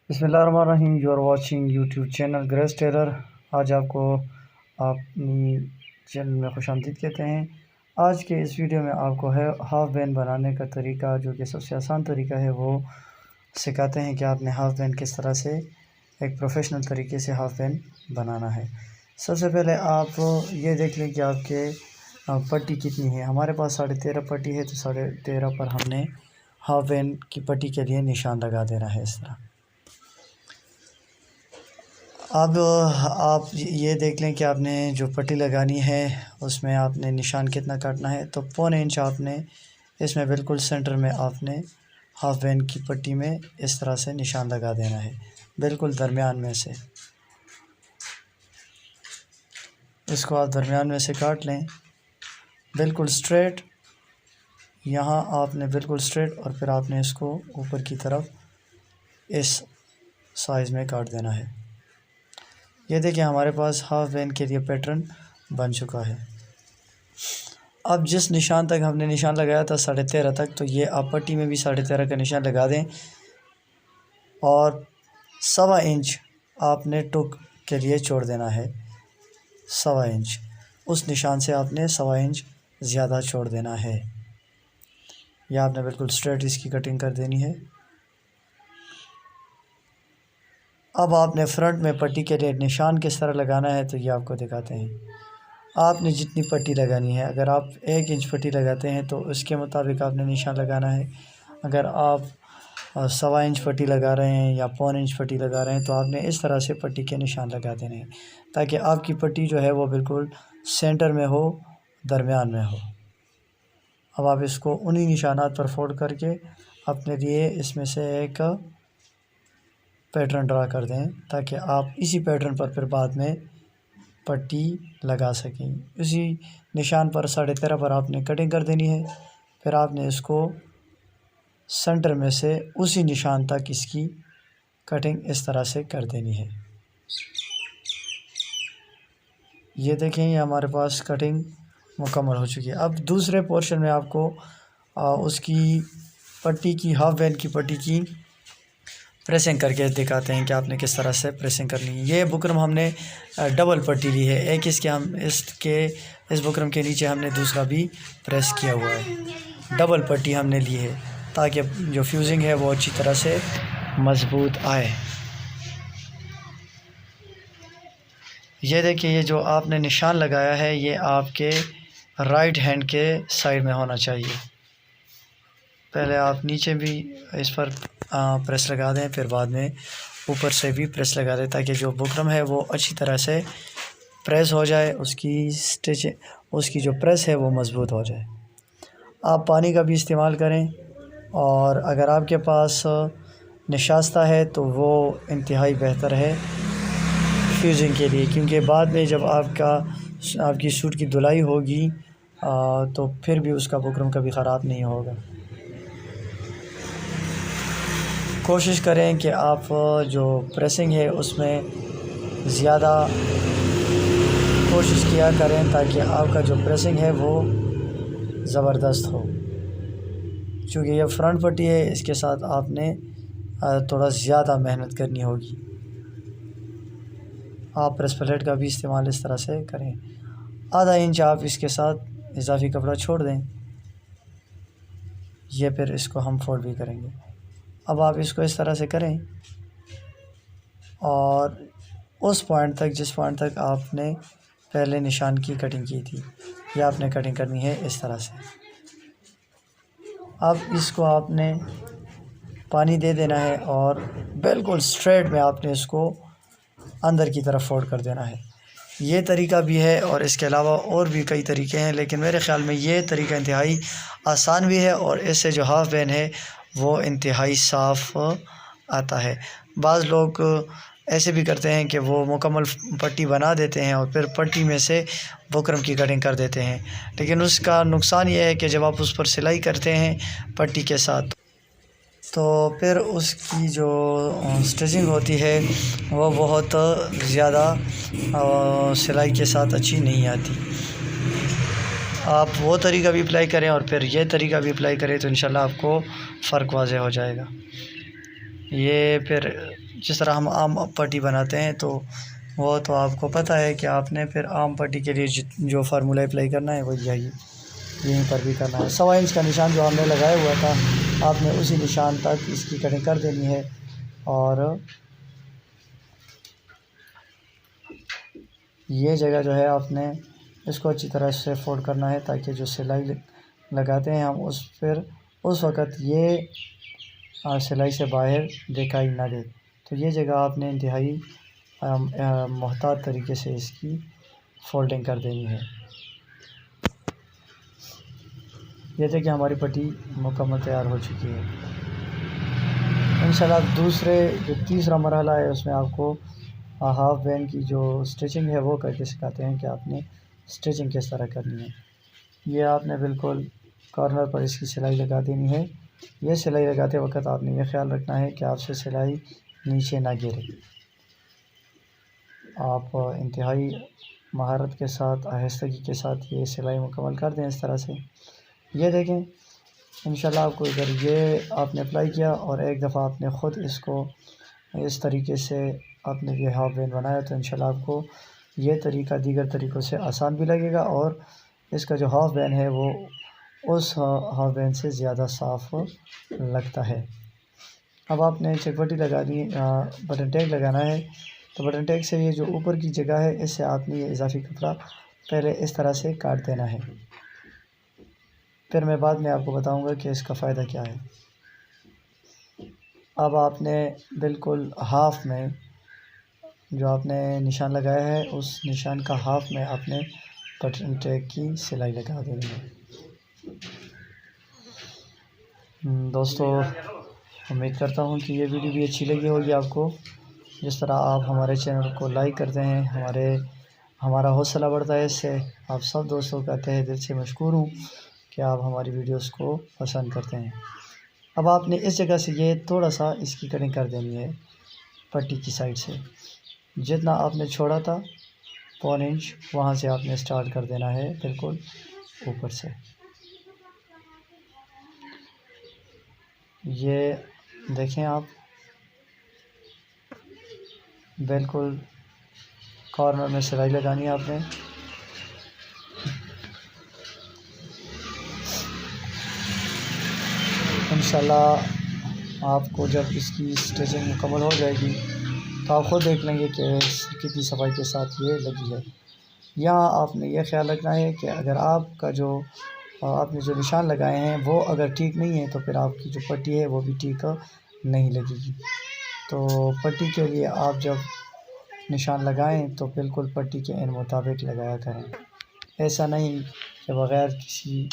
बिस्मिल्लाहिर्रहमानिर्रहीम। You are watching YouTube channel Grace Taylor. आज आपको अपनी चैनल में खुशामदीद कहते हैं। आज के इस वीडियो में आपको है हाफ़ बैन बनाने का तरीका, जो कि सबसे आसान तरीका है, वो सिखाते हैं कि आपने हाफ़ बैन किस तरह से एक प्रोफेशनल तरीके से हाफ़ बैन बनाना है। सबसे पहले आप ये देख लें कि आपके पट्टी कितनी है। हमारे पास 13.5 पट्टी है, तो 13.5 पर हमने हाफ़ बैन की पट्टी के लिए निशान लगा देना है इस तरह। अब आप ये देख लें कि आपने जो पट्टी लगानी है उसमें आपने निशान कितना काटना है। तो 1.25 इंच आपने इसमें बिल्कुल सेंटर में आपने हाफ़ बैन की पट्टी में इस तरह से निशान लगा देना है, बिल्कुल दरमियान में से। इसको आप दरमियान में से काट लें, बिल्कुल स्ट्रेट। यहाँ आपने बिल्कुल स्ट्रेट, और फिर आपने इसको ऊपर की तरफ इस साइज़ में काट देना है। ये देखिए, हमारे पास हाफ़ बैन के लिए पैटर्न बन चुका है। अब जिस निशान तक हमने निशान लगाया था 13.5 तक, तो ये आप पट्टी में भी 13.5 का निशान लगा दें, और 1.25 इंच आपने टुक के लिए छोड़ देना है। 1.25 इंच उस निशान से आपने 1.25 इंच ज़्यादा छोड़ देना है। यह आपने बिल्कुल स्ट्रेट इसकी कटिंग कर देनी है। अब आपने फ्रंट में पट्टी के लिए निशान किस तरह लगाना है, तो ये आपको दिखाते हैं। आपने जितनी पट्टी लगानी है, अगर आप 1 इंच पट्टी लगाते हैं तो उसके मुताबिक आपने निशान लगाना है। अगर आप 1.25 इंच पट्टी लगा रहे हैं या 1.25 इंच पट्टी लगा रहे हैं, तो आपने इस तरह से पट्टी के निशान लगा देने हैं, ताकि आपकी पट्टी जो है वो बिल्कुल सेंटर में हो, दरमियान में हो। अब आप इसको उन्हीं निशानात पर फोल्ड करके अपने लिए इसमें से एक पैटर्न ड्रा कर दें, ताकि आप इसी पैटर्न पर फिर बाद में पट्टी लगा सकें। इसी निशान पर 13.5 पर आपने कटिंग कर देनी है। फिर आपने इसको सेंटर में से उसी निशान तक इसकी कटिंग इस तरह से कर देनी है। ये देखें, ये हमारे पास कटिंग मुकम्मल हो चुकी है। अब दूसरे पोर्शन में आपको उसकी पट्टी की, हाफ़ बैन की पट्टी की प्रेसिंग करके दिखाते हैं कि आपने किस तरह से प्रेसिंग करनी है। ये बुकरम हमने डबल पट्टी ली है, एक इस बुकरम के नीचे हमने दूसरा भी प्रेस किया हुआ है। डबल पट्टी हमने ली है ताकि जो फ्यूजिंग है वो अच्छी तरह से मज़बूत आए। ये देखिए, ये जो आपने निशान लगाया है ये आपके राइट हैंड के साइड में होना चाहिए। पहले आप नीचे भी इस पर प्रेस लगा दें, फिर बाद में ऊपर से भी प्रेस लगा दें, ताकि जो बुकरम है वो अच्छी तरह से प्रेस हो जाए, उसकी जो प्रेस है वो मज़बूत हो जाए। आप पानी का भी इस्तेमाल करें, और अगर आपके पास निशास्ता है तो वो इंतहाई बेहतर है फ्यूजिंग के लिए, क्योंकि बाद में जब आपकी सूट की धुलाई होगी तो फिर भी उसका बुकरम कभी ख़राब नहीं होगा। कोशिश करें कि आप जो प्रेसिंग है उसमें ज़्यादा कोशिश किया करें, ताकि आपका जो प्रेसिंग है वो ज़बरदस्त हो। चूँकि यह फ्रंट पट्टी है, इसके साथ आपने थोड़ा ज़्यादा मेहनत करनी होगी। आप प्रेस प्लेट का भी इस्तेमाल इस तरह से करें। 1/2 इंच आप इसके साथ इजाफी कपड़ा छोड़ दें। ये फिर इसको हम फोल्ड भी करेंगे। अब आप इसको इस तरह से करें, और उस पॉइंट तक जिस पॉइंट तक आपने पहले निशान की कटिंग की थी, यह आपने कटिंग करनी है इस तरह से। अब इसको आपने पानी दे देना है, और बिल्कुल स्ट्रेट में आपने इसको अंदर की तरफ फोल्ड कर देना है। ये तरीका भी है, और इसके अलावा और भी कई तरीके हैं, लेकिन मेरे ख़्याल में ये तरीका इंतहाई आसान भी है, और इससे जो हाफ़ बैन है वो इंतहाई साफ़ आता है। बाज़ लोग ऐसे भी करते हैं कि वो मुकम्मल पट्टी बना देते हैं और फिर पट्टी में से बुकरम की कटिंग कर देते हैं, लेकिन उसका नुकसान ये है कि जब आप उस पर सिलाई करते हैं पट्टी के साथ, तो फिर उसकी जो स्टिचिंग होती है वो बहुत ज़्यादा सिलाई के साथ अच्छी नहीं आती। आप वो तरीका भी अप्लाई करें और फिर ये तरीका भी अप्लाई करें, तो इंशाल्लाह आपको फ़र्क वाज़ेह हो जाएगा। ये फिर जिस तरह हम आम पट्टी बनाते हैं तो वो तो आपको पता है कि आपने फिर आम पट्टी के लिए जो फार्मूला अप्लाई करना है वो यहीं पर भी करना है। 1.25 इंच का निशान जो हमने लगाया हुआ था आपने उसी निशान तक इसकी कटिंग कर देनी है और ये जगह जो है आपने इसको अच्छी तरह से फोल्ड करना है ताकि जो सिलाई लगाते हैं हम उस वक़्त ये सिलाई से बाहर दिखाई ना दे। तो ये जगह आपने इंतहाई मोहतात तरीके से इसकी फोल्डिंग कर देनी है। ये देखिए हमारी पट्टी मुकम्मल तैयार हो चुकी है। इंशाल्लाह जो तीसरा मरहला है उसमें आपको हाफ बैंड की जो स्टिचिंग है वो करके सिखाते हैं कि आपने स्टिचिंग किस तरह करनी है। ये आपने बिल्कुल कॉर्नर पर इसकी सिलाई लगा देनी है। ये सिलाई लगाते वक्त आपने ये ख्याल रखना है कि आपसे सिलाई नीचे ना गिरे। आप इंतहाई महारत के साथ आहिस्तगी के साथ ये सिलाई मुकम्मल कर दें इस तरह से। ये देखें इंशाल्लाह आपको अगर ये आपने अप्लाई किया और एक दफ़ा आपने ख़ुद इसको इस तरीके से आपने ये हाफ बैंड बनाया तो इंशाल्लाह आपको ये तरीका दीगर तरीक़ों से आसान भी लगेगा और इसका जो हाफ बैंड है वो उस हाफ बैंड से ज़्यादा साफ़ लगता है। अब आपने चटपटी लगानी बटन टैग लगाना है तो बटन टैग से ये जो ऊपर की जगह है इससे आपने ये इजाफी कपड़ा पहले इस तरह से काट देना है। फिर मैं बाद में आपको बताऊंगा कि इसका फ़ायदा क्या है। अब आपने बिल्कुल हाफ में जो आपने निशान लगाया है उस निशान का हाफ में आपने बटन टैग की सिलाई लगा देनी है। दोस्तों उम्मीद करता हूँ कि ये वीडियो भी अच्छी लगी होगी आपको। जिस तरह आप हमारे चैनल को लाइक करते हैं हमारा हौसला बढ़ता है। इससे आप सब दोस्तों का तहे दिल से मशकूर हूँ कि आप हमारी वीडियोस को पसंद करते हैं। अब आपने इस जगह से ये थोड़ा सा इसकी कटिंग कर देनी है पट्टी की साइड से। जितना आपने छोड़ा था 1.25 इंच वहाँ से आपने स्टार्ट कर देना है बिल्कुल ऊपर से। ये देखें आप बिल्कुल कॉर्नर में सिलाई लगानी है आपने। इंशाल्लाह आपको जब इसकी स्टिचिंग मुकम्मल हो जाएगी तो आप ख़ुद देख लेंगे कि कितनी सफाई के साथ ये लगी है। यहाँ आपने ये ख्याल रखना है कि अगर आपका जो आपने जो निशान लगाए हैं वो अगर ठीक नहीं है तो फिर आपकी जो पट्टी है वो भी ठीक नहीं लगेगी। तो पट्टी के लिए आप जब निशान लगाएं तो बिल्कुल पट्टी के इन मुताबिक लगाया करें। ऐसा नहीं कि बग़ैर किसी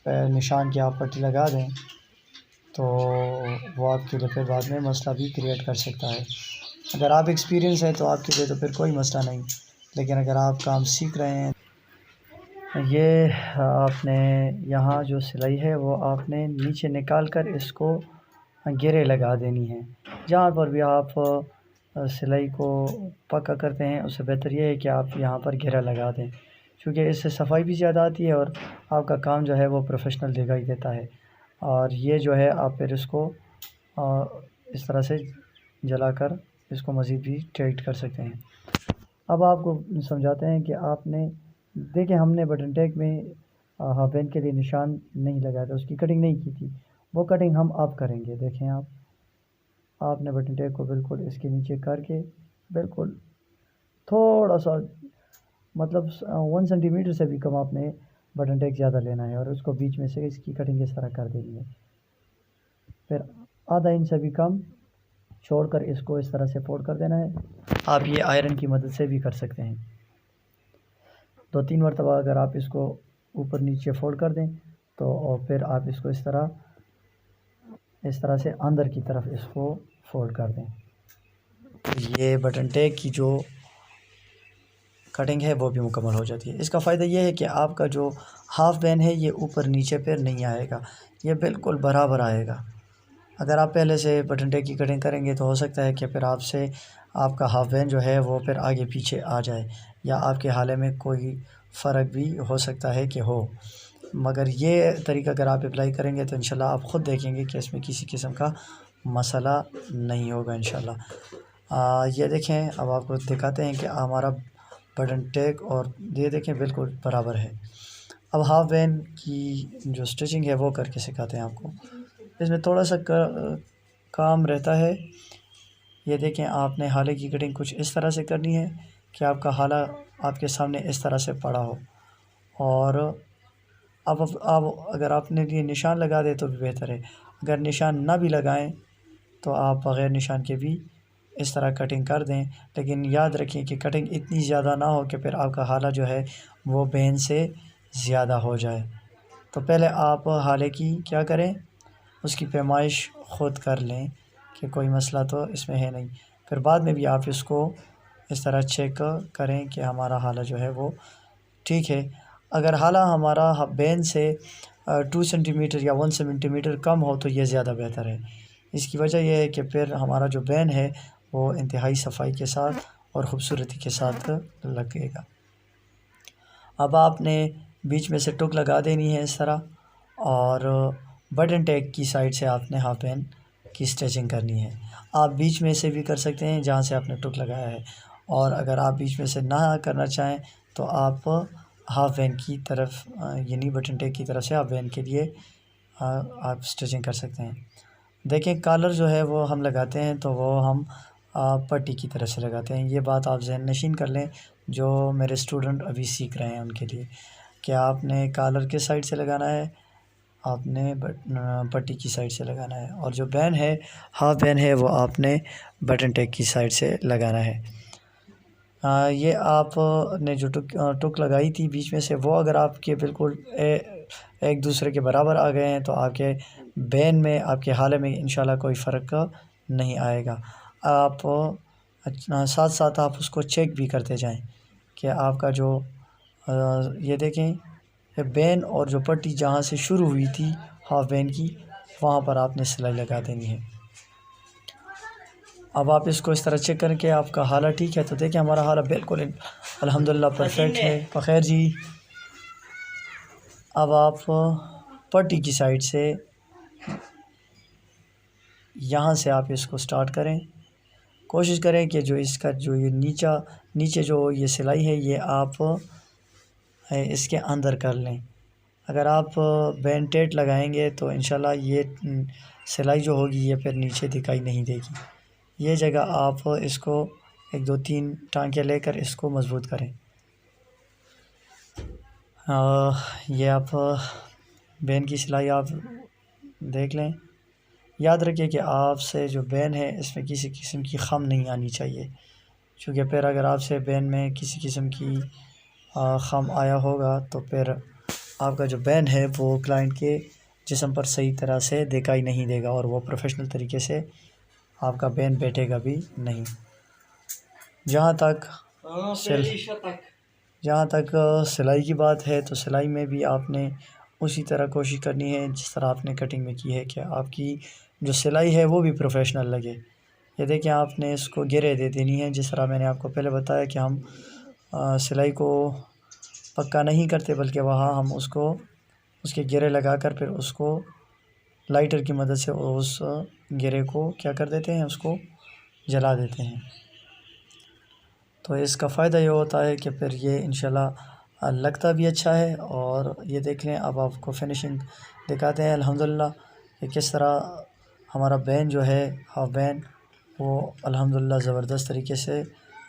निशान के आप पट्टी लगा दें तो वो आपके लिए फिर बाद में मसला भी क्रिएट कर सकता है। अगर आप एक्सपीरियंस है तो आपके लिए तो फिर कोई मसला नहीं, लेकिन अगर आप काम सीख रहे हैं ये आपने यहाँ जो सिलाई है वो आपने नीचे निकाल कर इसको घेरे लगा देनी है। जहाँ पर भी आप सिलाई को पक्का करते हैं उससे बेहतर ये है कि आप यहाँ पर घेरा लगा दें, क्योंकि इससे सफाई भी ज़्यादा आती है और आपका काम जो है वो प्रोफेशनल दिखाई देता है। और ये जो है आप फिर इसको इस तरह से जलाकर इसको मज़ीद भी टाइट कर सकते हैं। अब आपको समझाते हैं कि आपने देखिए हमने बटन टैग में हाफ बैंड के लिए निशान नहीं लगाया था, उसकी कटिंग नहीं की थी, वो कटिंग हम अब करेंगे। देखें आपने बटन टैग को बिल्कुल इसके नीचे करके बिल्कुल थोड़ा सा मतलब 1 सेंटीमीटर से भी कम आपने बटन टैग ज़्यादा लेना है और उसको बीच में से इसकी कटिंग इस तरह कर देनी है। फिर आधा इंच से भी कम छोड़कर इसको इस तरह से फोल्ड कर देना है। आप ये आयरन की मदद से भी कर सकते हैं। 2-3 मरतबा अगर आप इसको ऊपर नीचे फोल्ड कर दें तो और फिर आप इसको इस तरह से अंदर की तरफ इसको फोल्ड कर दें। ये बटन टैग की जो कटिंग है वो भी मुकम्मल हो जाती है। इसका फ़ायदा ये है कि आपका जो हाफ बैंड है ये ऊपर नीचे पर नहीं आएगा, ये बिल्कुल बराबर आएगा। अगर आप पहले से बटन टैग की कटिंग करेंगे तो हो सकता है कि फिर आपसे आपका हाफ बैंड जो है वो फिर आगे पीछे आ जाए या आपके हाले में कोई फ़र्क भी हो सकता है कि हो। मगर ये तरीका अगर आप अप्लाई करेंगे तो इंशाल्लाह आप ख़ुद देखेंगे कि इसमें किसी किस्म का मसला नहीं होगा इंशाल्लाह। ये देखें, अब आपको दिखाते हैं कि हमारा बटन टेक और ये देखें बिल्कुल बराबर है। अब हाफ वैन की जो स्टिचिंग है वो करके सिखाते हैं आपको। इसमें थोड़ा सा काम रहता है। ये देखें, आपने हाले की कटिंग कुछ इस तरह से करनी है कि आपका हाला आपके सामने इस तरह से पड़ा हो, और अब अगर आपने ये निशान लगा दे तो भी बेहतर है। अगर निशान ना भी लगाएं तो आप बग़ैर निशान के भी इस तरह कटिंग कर दें, लेकिन याद रखें कि कटिंग इतनी ज़्यादा ना हो कि फिर आपका हाला जो है वो बेन से ज़्यादा हो जाए। तो पहले आप हाले की क्या करें, उसकी पैमाइश ख़ुद कर लें कि कोई मसला तो इसमें है नहीं। फिर बाद में भी आप इसको इस तरह चेक करें कि हमारा हाला जो है वो ठीक है। अगर हाला हमारा बेन से 2 सेंटीमीटर या 1 सेंटीमीटर कम हो तो ये ज़्यादा बेहतर है। इसकी वजह यह है कि फिर हमारा जो बेन है वो इंतहाई सफाई के साथ और ख़ूबसूरती के साथ लगेगा। अब आपने बीच में से टुक लगा देनी है इस तरह, और बटन टैग की साइड से आपने हाफ बेन की स्टिचिंग करनी है। आप बीच में से भी कर सकते हैं जहाँ से आपने टुक लगाया है, और अगर आप बीच में से ना करना चाहें तो आप हाफ बेन की तरफ यानी बटन टैग की तरफ से हाफ बेन के लिए आप स्टिचिंग कर सकते हैं। देखें, कॉलर जो है वो हम लगाते हैं तो वो हम पट्टी की तरफ से लगाते हैं। ये बात आप ज़हन नशीन कर लें, जो मेरे स्टूडेंट अभी सीख रहे हैं उनके लिए, कि आपने कॉलर के साइड से लगाना है, आपने पट्टी की साइड से लगाना है, और जो बैन है हाफ बैन है वो आपने बटन टैग की साइड से लगाना है। ये आपने जो टुक लगाई थी बीच में से, वो अगर आपके बिल्कुल एक दूसरे के बराबर आ गए हैं तो आपके बैन में, आपके हाले में इंशाल्लाह कोई फ़र्क नहीं आएगा। आप साथ साथ आप उसको चेक भी करते जाएं कि आपका जो ये देखें बैन और जो पट्टी जहाँ से शुरू हुई थी हाफ बैन की, वहाँ पर आपने सिलाई लगा देनी है। अब आप इसको इस तरह चेक करें कि आपका हाला ठीक है, तो देखिए हमारा हाला बिल्कुल अल्हम्दुलिल्लाह परफेक्ट है। बखैर जी, अब आप पट्टी की साइड से यहाँ से आप इसको स्टार्ट करें। कोशिश करें कि जो इसका जो ये नीचे जो ये सिलाई है ये आप इसके अंदर कर लें। अगर आप बैन टेट लगाएंगे तो इंशाल्लाह ये सिलाई जो होगी ये फिर नीचे दिखाई नहीं देगी। ये जगह आप इसको 1 2 3 टांके लेकर इसको मज़बूत करें। ये आप बैन की सिलाई आप देख लें। याद रखिए कि आपसे जो बैन है इसमें किसी किस्म की ख़म नहीं आनी चाहिए, क्योंकि फिर अगर आपसे बैन में किसी किस्म की ख़म आया होगा तो फिर आपका जो बैन है वो क्लाइंट के जिस्म पर सही तरह से दिखाई नहीं देगा और वो प्रोफेशनल तरीके से आपका बैन बैठेगा भी नहीं। जहाँ तक सिलाई की बात है तो सिलाई में भी आपने उसी तरह कोशिश करनी है जिस तरह आपने कटिंग में की है कि आपकी जो सिलाई है वो भी प्रोफेशनल लगे। ये देखिए, आपने इसको घेरे दे देनी है जिस तरह मैंने आपको पहले बताया कि हम सिलाई को पक्का नहीं करते, बल्कि वहाँ हम उसके घेरे लगाकर फिर उसको लाइटर की मदद से उस घेरे को क्या कर देते हैं, उसको जला देते हैं। तो इसका फ़ायदा ये होता है कि फिर ये इंशाल्लाह लगता भी अच्छा है। और ये देख लें, अब आपको फिनिशिंग दिखाते हैं अल्हम्दुलिल्लाह कि किस तरह हमारा बैन जो है हाफ बैन वो अल्हम्दुलिल्लाह ज़बरदस्त तरीके से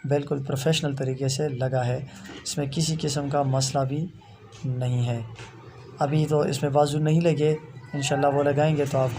बिल्कुल प्रोफेशनल तरीके से लगा है। इसमें किसी किस्म का मसला भी नहीं है। अभी तो इसमें बाजू नहीं लगे, इंशाल्लाह वो लगाएंगे तो आपको